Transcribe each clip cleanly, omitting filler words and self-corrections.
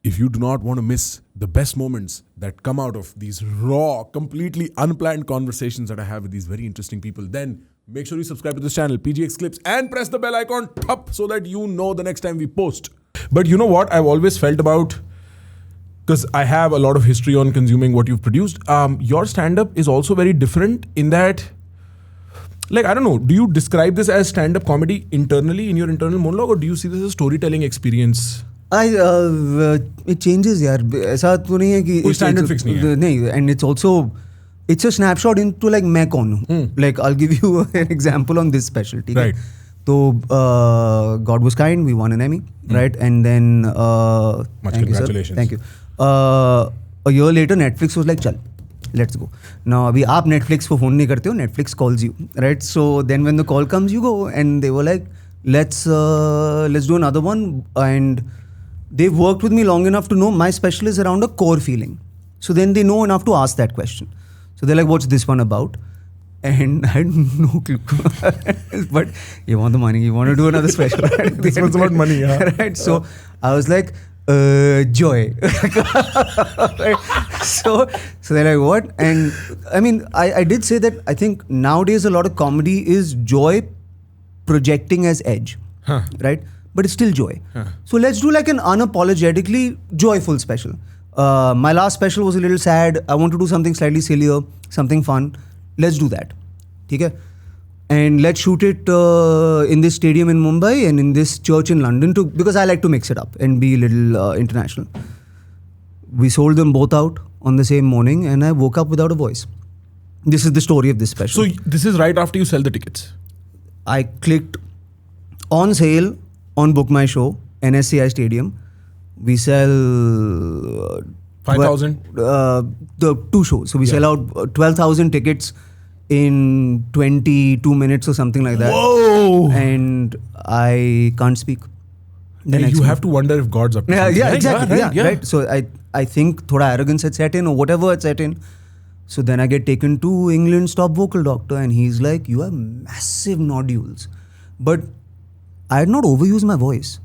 if you do not want to miss the best moments that come out of these raw, completely unplanned conversations that I have with these very interesting people, then make sure you subscribe to this channel, PGX Clips, and press the bell icon top so that you know the next time we post. But you know what I've always felt about, because I have a lot of history on consuming what you've produced, your stand-up is also very different in that, like, I don't know, do you describe this as stand-up comedy internally in your internal monologue, or do you see this as a storytelling experience? It changes, यार. ऐसा तो नहीं है कि कोई standard fix नहीं है. नहीं, and it's a snapshot into like मैं कौन हूँ. Like I'll give you an example on this special. Right. So God was kind, we won an Emmy, right? And then Much congratulations. Thank you. A year later, Netflix was like, chal, let's go. Now, abhi aap Netflix ko phone nahi karte ho, Netflix calls you, right? So then when the call comes, you go, and they were like, let's do another one. And they've worked with me long enough to know my special is around a core feeling. So then they know enough to ask that question. So they're like, what's this one about? And I had no clue. But you want the money, you want to do another special. Right? This one's about money, yeah. Right? So I was like, joy. Right? So they're like, what? And I mean, I did say that I think nowadays a lot of comedy is joy projecting as edge. Right? But it's still joy. So let's do like an unapologetically joyful special. My last special was a little sad. I want to do something slightly sillier, something fun. Let's do that. Okay? And let's shoot it in this stadium in Mumbai and in this church in London because I like to mix it up and be a little international. We sold them both out on the same morning and I woke up without a voice. This is the story of this special. So this is right after you sell the tickets? I clicked on sale on Book My Show, NSCI Stadium. We sell 5,000? The two shows. So we sell out 12,000 tickets in 22 minutes or something like that. Whoa! And I can't speak. You have to wonder if God's up to something. Yeah, exactly. Yeah. Right. So I think thoda arrogance had set in or whatever had set in. So then I get taken to England's top vocal doctor and he's like, you have massive nodules. But I had not overused my voice.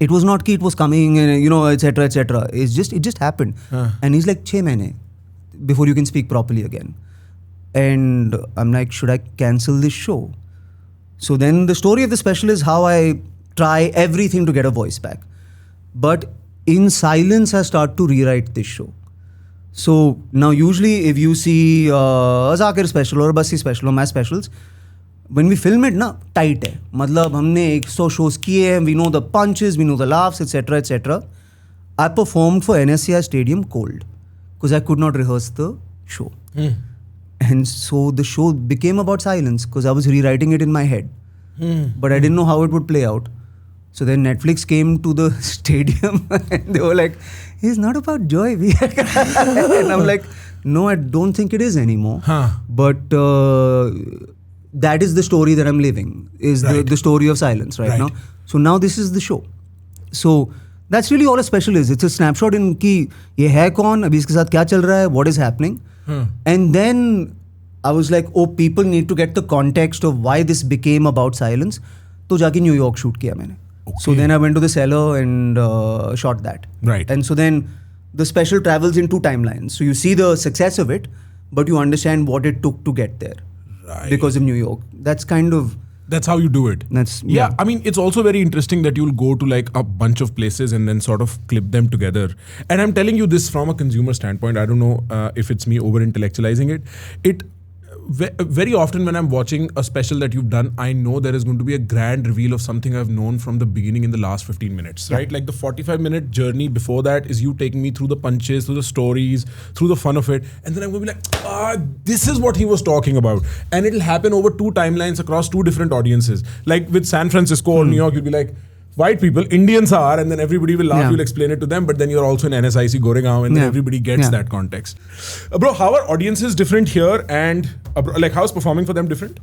It was not it was coming and etc. etc. It just happened. And he's like 6 mahine before you can speak properly again. And I'm like, should I cancel this show? So then the story of the special is how I try everything to get a voice back. But in silence, I start to rewrite this show. So now usually if you see a Zakir special or a Bassi special or my specials, when we film it, tight hai. Matlab, humne 100 shows kiye hain, we know the punches, we know the laughs, etc., etc. I performed for NSCI Stadium cold because I could not rehearse the show. And so the show became about silence because I was rewriting it in my head. But I didn't know how it would play out. So then Netflix came to the stadium and they were like, it's not about joy. And I'm like, no, I don't think it is anymore. But that is the story that I'm living, is the story of silence right now. So now this is the show. So that's really all a special is. It's a snapshot in ki ye hai kaun, abhi iske saath kya chal raha hai, what is happening. And then I was like, oh, people need to get the context of why this became about silence. So jaake New York shoot kiya maine. So then I went to the cellar and shot that. Right. And so then the special travels in 2 timelines. So you see the success of it, but you understand what it took to get there. Right. Because of New York. That's how you do it. Yeah. I mean, it's also very interesting that you'll go to like a bunch of places and then sort of clip them together. And I'm telling you this from a consumer standpoint. I don't know if it's me over intellectualizing it. Very often when I'm watching a special that you've done, I know there is going to be a grand reveal of something I've known from the beginning in the last 15 minutes, right? Like the 45-minute journey before that is you taking me through the punches, through the stories, through the fun of it. And then I'm going to be like, this is what he was talking about. And it'll happen over 2 timelines across 2 different audiences. Like with San Francisco or New York, you'll be like, white people, Indians are, and then everybody will laugh, you'll explain it to them, but then you're also in NSIC Goregaon and then everybody gets that context. Bro, how are audiences different here and like how's performing for them different?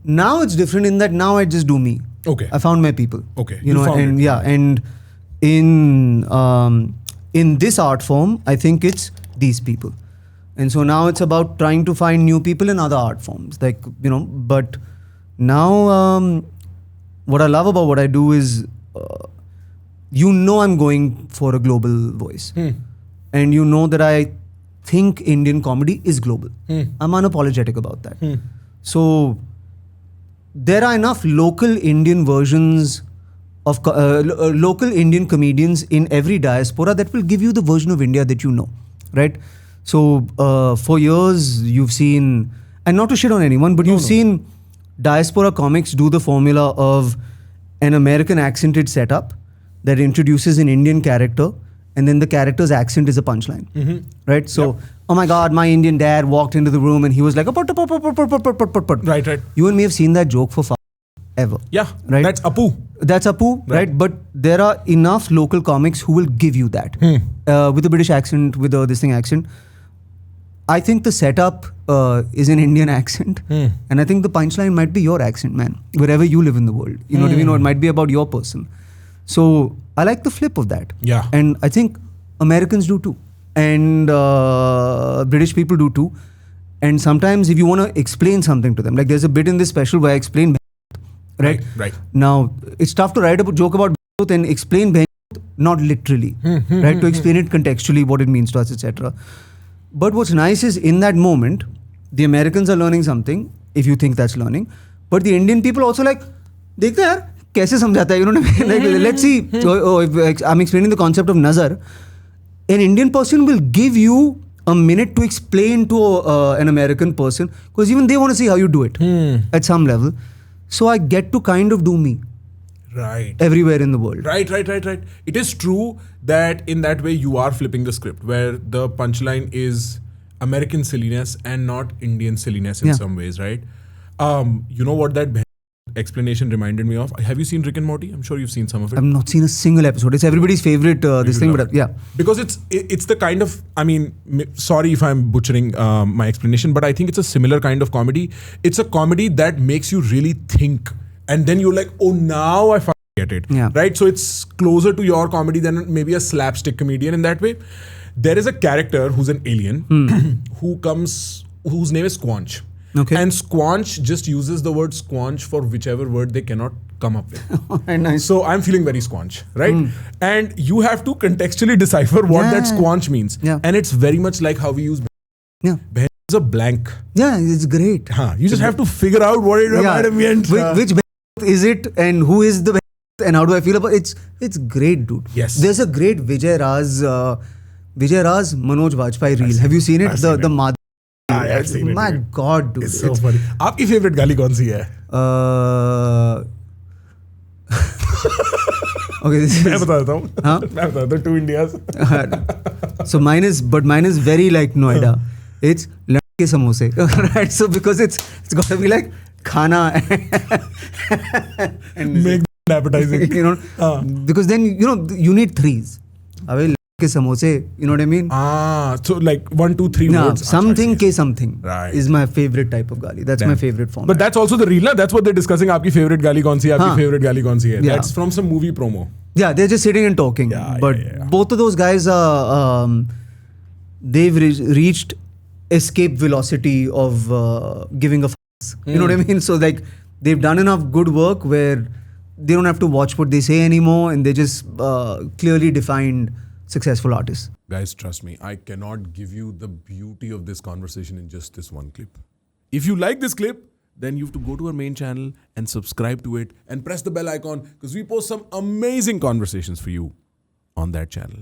Now it's different in that now I just do me. Okay. I found my people. Okay. And in this art form, I think it's these people. And so now it's about trying to find new people in other art forms. Like, but now what I love about what I do is you know I'm going for a global voice. And you know that I think Indian comedy is global. I'm unapologetic about that. So there are enough local Indian versions of local Indian comedians in every diaspora that will give you the version of India that you know, right? So for years you've seen, and not to shit on anyone, but you've seen diaspora comics do the formula of an American accented setup that introduces an Indian character, and then the character's accent is a punchline, right? So, oh my God, my Indian dad walked into the room and he was like, Right. You and me have seen that joke for ever. Yeah, right. That's Apu. That's Apu, right? But there are enough local comics who will give you that with a British accent, with a this thing accent. I think the setup is an Indian accent, and I think the punchline might be your accent, man, wherever you live in the world. You know what I mean? Or it might be about your person. So I like the flip of that. Yeah. And I think Americans do too. And British people do too. And sometimes if you want to explain something to them, like there's a bit in this special where I explain, right? Right. Now, it's tough to write a joke about and explain not literally, right? To explain it contextually, what it means to us, etc. But what's nice is in that moment, the Americans are learning something, if you think that's learning. But the Indian people also like, dekhte yaar, kaise samjhata hai? You know what I mean? Like, let's see. If I'm explaining the concept of nazar. An Indian person will give you a minute to explain to an American person, because even they want to see how you do it at some level. So I get to kind of do me. Right. Everywhere in the world. Right. It is true that in that way you are flipping the script, where the punchline is American silliness and not Indian silliness in some ways, right? You know what that explanation reminded me of? Have you seen Rick and Morty? I'm sure you've seen some of it. I've not seen a single episode. It's everybody's favorite this thing, but yeah. Because it's the kind of, I mean, sorry if I'm butchering my explanation, but I think it's a similar kind of comedy. It's a comedy that makes you really think. And then you're like, oh, now I get it. Yeah. Right? So it's closer to your comedy than maybe a slapstick comedian in that way. There is a character who's an alien whose name is Squanch. Okay. And Squanch just uses the word squanch for whichever word they cannot come up with. Nice. So I'm feeling very squanch, right? And you have to contextually decipher what that squanch means. Yeah. And it's very much like how we use Yeah. is a blank. Yeah, it's great. You just have to figure out what it meant. Which is it and who is the and how do I feel about it? It's great, dude. Yes. There's a great Vijay Raz Manoj Vajpayee reel. Have you seen it? The Mad. I've seen it. My God, dude. It's so funny. आपकी favorite गाली कौन सी है? Okay, this मैं is, बता देता हूँ. हाँ? मैं बता देता हूँ. 2 Indias. So mine is very like Noida. It's लड़के समोसे, right? So because it's got to be like khana and Make it appetizing. you know, because then you need threes. अबे लड़के समोसे, you know what I mean? So like 1, 2, 3 Nah, words. something ke something Right. is my favorite type of gali. That's my favorite format. But that's also the reel, na? That's what they're discussing. आपकी favorite गाली कौन सी है? आपकी हाँ. favorite गाली कौन सी है? Yeah. That's from some movie promo. Yeah, they're just sitting and talking. Yeah, but yeah. both of those guys are they've reached escape velocity of giving a f***. You know what I mean? So like they've done enough good work where they don't have to watch what they say anymore, and they just clearly defined successful artists. Guys, trust me, I cannot give you the beauty of this conversation in just this one clip. If you like this clip, then you have to go to our main channel and subscribe to it and press the bell icon, because we post some amazing conversations for you on that channel.